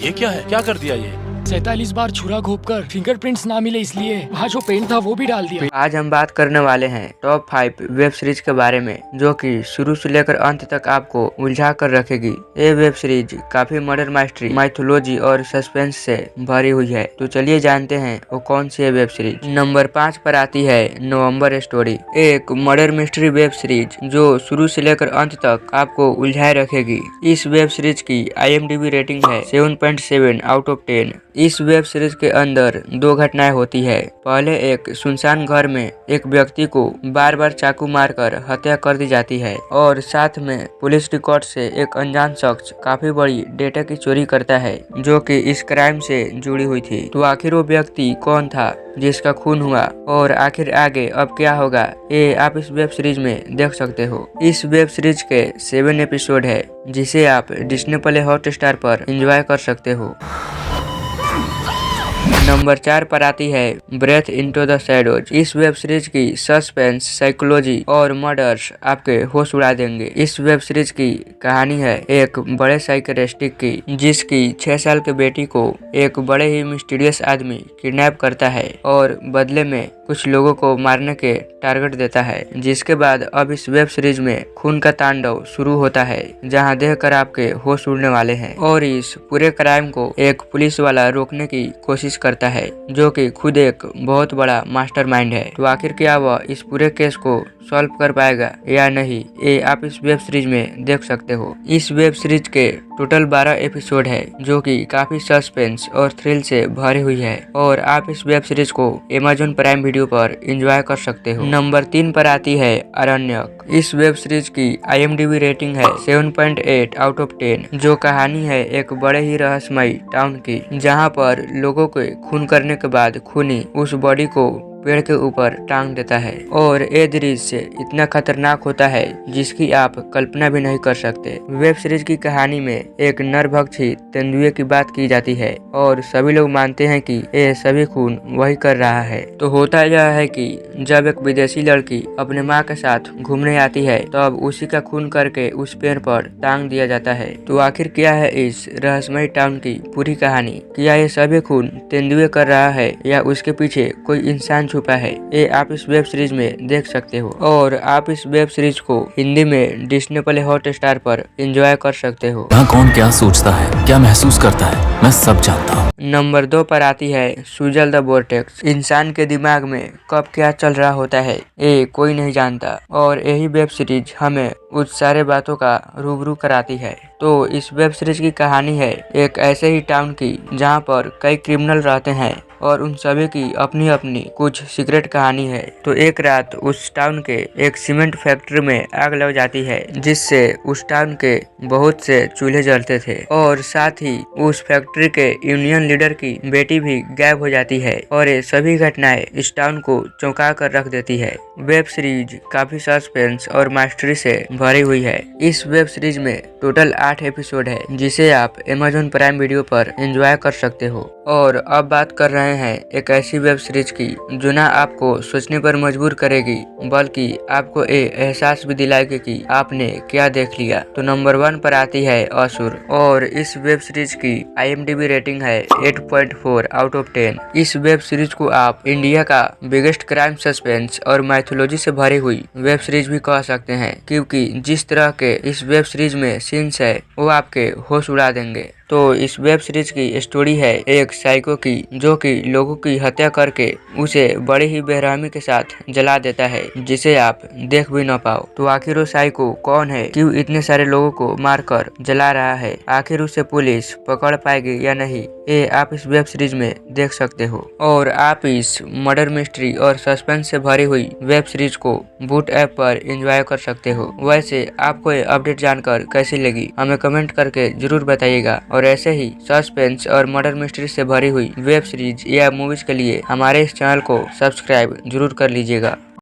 ये क्या है? क्या कर दिया ये? 47 बार छुरा घोंपकर फिंगरप्रिंट्स ना मिले इसलिए वहाँ जो पेंट था वो भी डाल दिया। आज हम बात करने वाले हैं टॉप 5 वेब सीरीज के बारे में जो कि शुरू से लेकर अंत तक आपको उलझा कर रखेगी। ये वेब सीरीज काफी मर्डर मिस्ट्री, माइथोलॉजी और सस्पेंस से भरी हुई है। तो चलिए जानते हैं वो कौन सी है वेब सीरीज। नंबर 5 पर आती है नवंबर स्टोरी, एक मर्डर मिस्ट्री वेब सीरीज जो शुरू से लेकर अंत तक आपको उलझाए रखेगी। इस वेब सीरीज की IMDb रेटिंग है 7.7 आउट ऑफ 10। इस वेब सीरीज के अंदर दो घटनाएं होती है। पहले एक सुनसान घर में एक व्यक्ति को बार बार चाकू मारकर हत्या कर दी जाती है और साथ में पुलिस रिकॉर्ड से एक अनजान शख्स काफी बड़ी डेटा की चोरी करता है जो कि इस क्राइम से जुड़ी हुई थी। तो आखिर वो व्यक्ति कौन था जिसका खून हुआ और आखिर आगे अब क्या होगा, ये आप इस वेब सीरीज में देख सकते हो। इस वेब सीरीज के 7 एपिसोड है जिसे आप डिज्नी प्ले हॉटस्टार पर एंजॉय कर सकते हो। नंबर 4 पर आती है ब्रेथ इनटू द शैडोज। इस वेब सीरीज की सस्पेंस, साइकोलॉजी और मर्डर्स आपके होश उड़ा देंगे। इस वेब सीरीज की कहानी है एक बड़े साइकियाट्रिस्ट की जिसकी 6 साल की बेटी को एक बड़े ही मिस्टीरियस आदमी किडनैप करता है और बदले में कुछ लोगों को मारने के टारगेट देता है। जिसके बाद अब इस वेब सीरीज में खून का तांडव शुरू होता है जहां देखकर आपके होश उड़ने वाले हैं। और इस पूरे क्राइम को एक पुलिस वाला रोकने की कोशिश करता है जो कि खुद एक बहुत बड़ा मास्टरमाइंड है। तो आखिर क्या वह इस पूरे केस को सॉल्व कर पाएगा या नहीं, ये आप इस वेब सीरीज में देख सकते हो। इस वेब सीरीज के टोटल 12 एपिसोड है जो कि काफी सस्पेंस और थ्रिल से भरी हुई है और आप इस वेब सीरीज को Amazon प्राइम वीडियो पर एंजॉय कर सकते हो। नंबर 3 पर आती है अरण्यक। इस वेब सीरीज की IMDb रेटिंग है 7.8 आउट ऑफ 10 जो कहानी है एक बड़े ही रहस्यमयी टाउन की जहां पर लोगों के खून करने के बाद खूनी उस बॉडी को पेड़ के ऊपर टांग देता है और ये दृश्य इतना खतरनाक होता है जिसकी आप कल्पना भी नहीं कर सकते। वेब सीरीज की कहानी में एक नरभक्षी तेंदुए की बात की जाती है और सभी लोग मानते हैं कि ये सभी खून वही कर रहा है। तो होता यह है कि जब एक विदेशी लड़की अपने माँ के साथ घूमने आती है तब उसी का खून करके उस पेड़ पर टांग दिया जाता है। तो आखिर क्या है इस रहस्यमयी टाउन की पूरी कहानी? क्या ये सभी खून तेंदुए कर रहा है या उसके पीछे कोई इंसान छुपा है, ये आप इस वेब सीरीज में देख सकते हो। और आप इस वेब सीरीज को हिंदी में डिज्नी प्ले हॉटस्टार पर एंजॉय कर सकते हो। कौन क्या सोचता है, क्या महसूस करता है, मैं सब जानता हूँ। नंबर 2 पर आती है सुजल द वोर्टेक्स। इंसान के दिमाग में कब क्या चल रहा होता है ये कोई नहीं जानता और यही वेब सीरीज हमें उस सारे बातों का रूबरू कराती है। तो इस वेब सीरीज की कहानी है एक ऐसे ही टाउन की जहाँ पर कई क्रिमिनल रहते हैं और उन सभी की अपनी अपनी कुछ सीक्रेट कहानी है। तो एक रात उस टाउन के एक सीमेंट फैक्ट्री में आग लग जाती है जिससे उस टाउन के बहुत से चूल्हे जलते थे और साथ ही उस फैक्ट्री के यूनियन लीडर की बेटी भी गायब हो जाती है और ये सभी घटनाएं इस टाउन को चौंका कर रख देती है। वेब सीरीज काफी सस्पेंस और मास्टरी से भरी हुई है। इस वेब सीरीज में टोटल 8 एपिसोड है जिसे आप Amazon प्राइम वीडियो पर एंजॉय कर सकते हो। और अब बात कर रहे हैं एक ऐसी वेब सीरीज की जो ना आपको सोचने पर मजबूर करेगी बल्कि आपको ये एहसास भी दिलाएगी कि आपने क्या देख लिया। तो नंबर 1 पर आती है असुर और इस वेब सीरीज की IMDb रेटिंग है 8.4 आउट ऑफ 10। इस वेब सीरीज को आप इंडिया का बिगेस्ट क्राइम, सस्पेंस और माइथोलॉजी से भरी हुई वेब सीरीज भी कह सकते हैं क्योंकि जिस तरह के इस वेब सीरीज में सीन्स है वो आपके होश उड़ा देंगे। तो इस वेब सीरीज की स्टोरी है एक साइको की जो कि लोगों की हत्या करके उसे बड़े ही बेरहमी के साथ जला देता है जिसे आप देख भी न पाओ। तो आखिर वो साइको कौन है, क्यों इतने सारे लोगों को मारकर जला रहा है, आखिर उसे पुलिस पकड़ पाएगी या नहीं, ये आप इस वेब सीरीज में देख सकते हो। और आप इस मर्डर मिस्ट्री और सस्पेंस से भरी हुई वेब सीरीज को बूट ऐप पर एंजॉय कर सकते हो। वैसे आपको ये अपडेट जानकर कैसी लगी हमें कमेंट करके जरूर बताइएगा और ऐसे ही सस्पेंस और मर्डर मिस्ट्री से भरी हुई वेब सीरीज या मूवीज के लिए हमारे इस चैनल को सब्सक्राइब जरूर कर लीजिएगा।